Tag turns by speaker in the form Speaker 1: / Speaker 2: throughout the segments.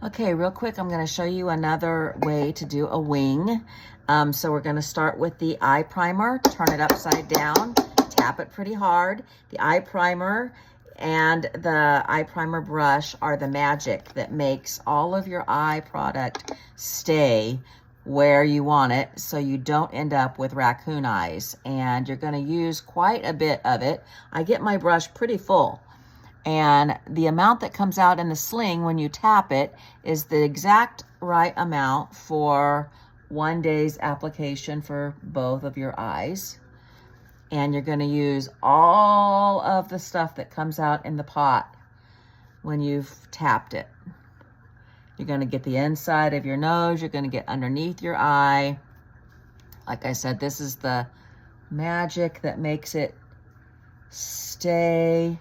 Speaker 1: Okay, real quick, I'm going to show you another way to do a wing. So we're going to start with the eye primer, turn it upside down, tap it pretty hard. The eye primer and the eye primer brush are the magic that makes all of your eye product stay where you want it so you don't end up with raccoon eyes. And you're going to use quite a bit of it. I get my brush pretty full. And the amount that comes out in the sling when you tap it is the exact right amount for 1 day's application for both of your eyes. And you're going to use all of the stuff that comes out in the pot when you've tapped it. You're going to get the inside of your nose. You're going to get underneath your eye. Like I said, this is the magic that makes it stay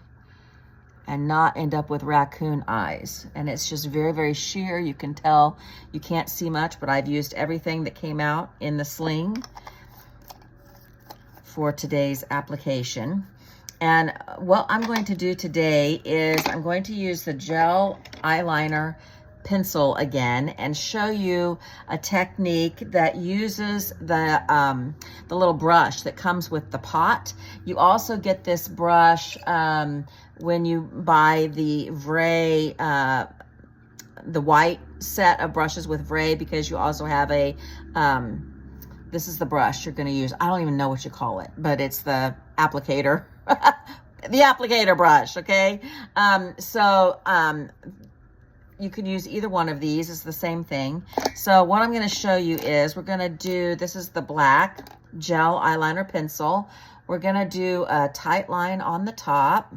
Speaker 1: and not end up with raccoon eyes. And it's just very, very sheer. You can tell you can't see much, but I've used everything that came out in the sling for today's application. And what I'm going to do today is I'm going to use the gel eyeliner pencil again and show you a technique that uses the little brush that comes with the pot. You also get this brush when you buy the Vray, the white set of brushes with Vray, because you also have a, this is the brush you're going to use. I don't even know what you call it, but it's the applicator, the applicator brush, okay? You can use either one of these. It's the same thing. So what I'm going to show you is we're going to do, this is the black gel eyeliner pencil. We're going to do a tight line on the top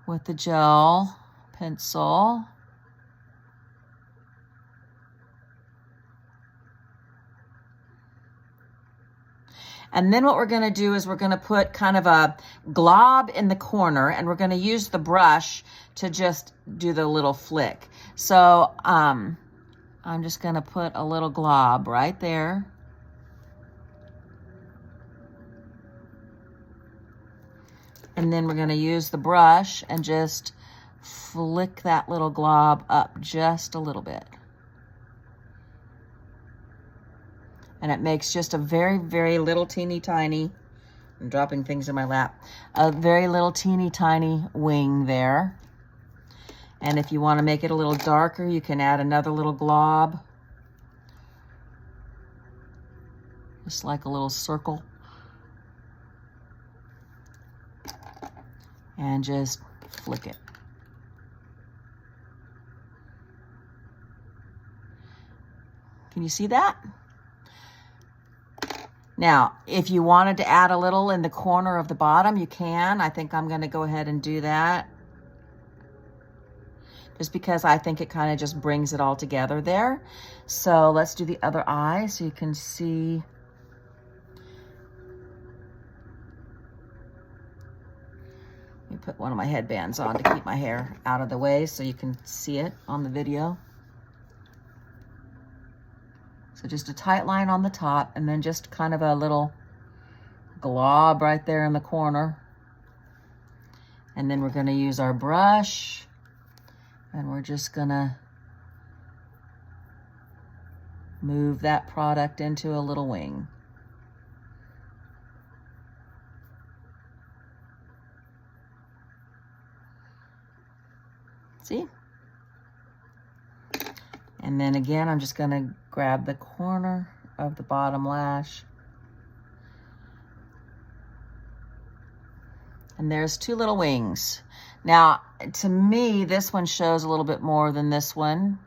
Speaker 1: with the gel pencil. And then what we're going to do is we're going to put kind of a glob in the corner, and we're going to use the brush to just do the little flick. So I'm just going to put a little glob right there. And then we're going to use the brush and just flick that little glob up just a little bit. And it makes just a very, very little teeny tiny, I'm dropping things in my lap, a very little teeny tiny wing there. And if you want to make it a little darker, you can add another little glob. Just like a little circle. And just flick it. Can you see that? Now, if you wanted to add a little in the corner of the bottom, you can. I think I'm going to go ahead and do that. Just because I think it kind of just brings it all together there. So let's do the other eye so you can see. Let me put one of my headbands on to keep my hair out of the way so you can see it on the video. So just a tight line on the top, and then just kind of a little glob right there in the corner. And then we're going to use our brush, and we're just going to move that product into a little wing. See? And then again, I'm just going to grab the corner of the bottom lash. And there's two little wings. Now, to me, this one shows a little bit more than this one.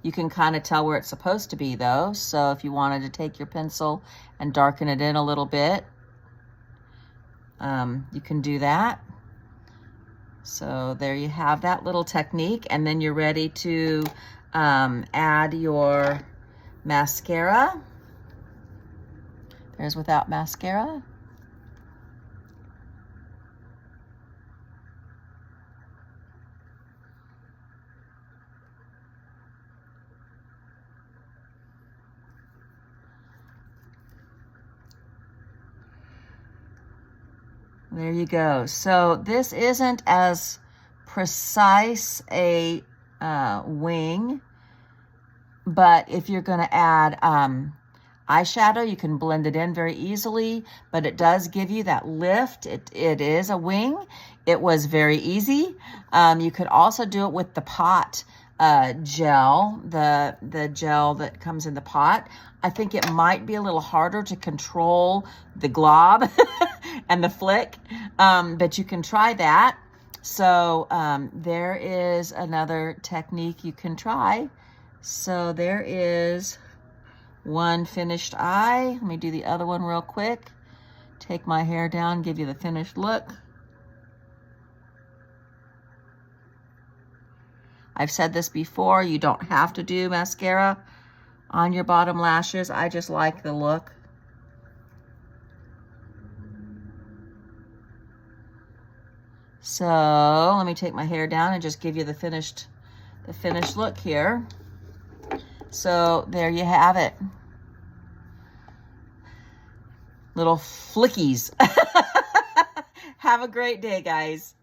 Speaker 1: You can kind of tell where it's supposed to be, though. So if you wanted to take your pencil and darken it in a little bit, you can do that. So there you have that little technique. And then you're ready to add your mascara. There's without mascara. There you go. So this isn't as precise a wing. But if you're going to add eyeshadow, you can blend it in very easily, but it does give you that lift. It is a wing. It was very easy. You could also do it with the pot gel, the gel that comes in the pot. I think it might be a little harder to control the glob and the flick, but you can try that. So there is another technique you can try. So there is one finished eye. Let me do the other one real quick. Take my hair down, give you the finished look. I've said this before, you don't have to do mascara on your bottom lashes. I just like the look. So let me take my hair down and just give you the finished look here. So there you have it. Little flickies. Have a great day, guys.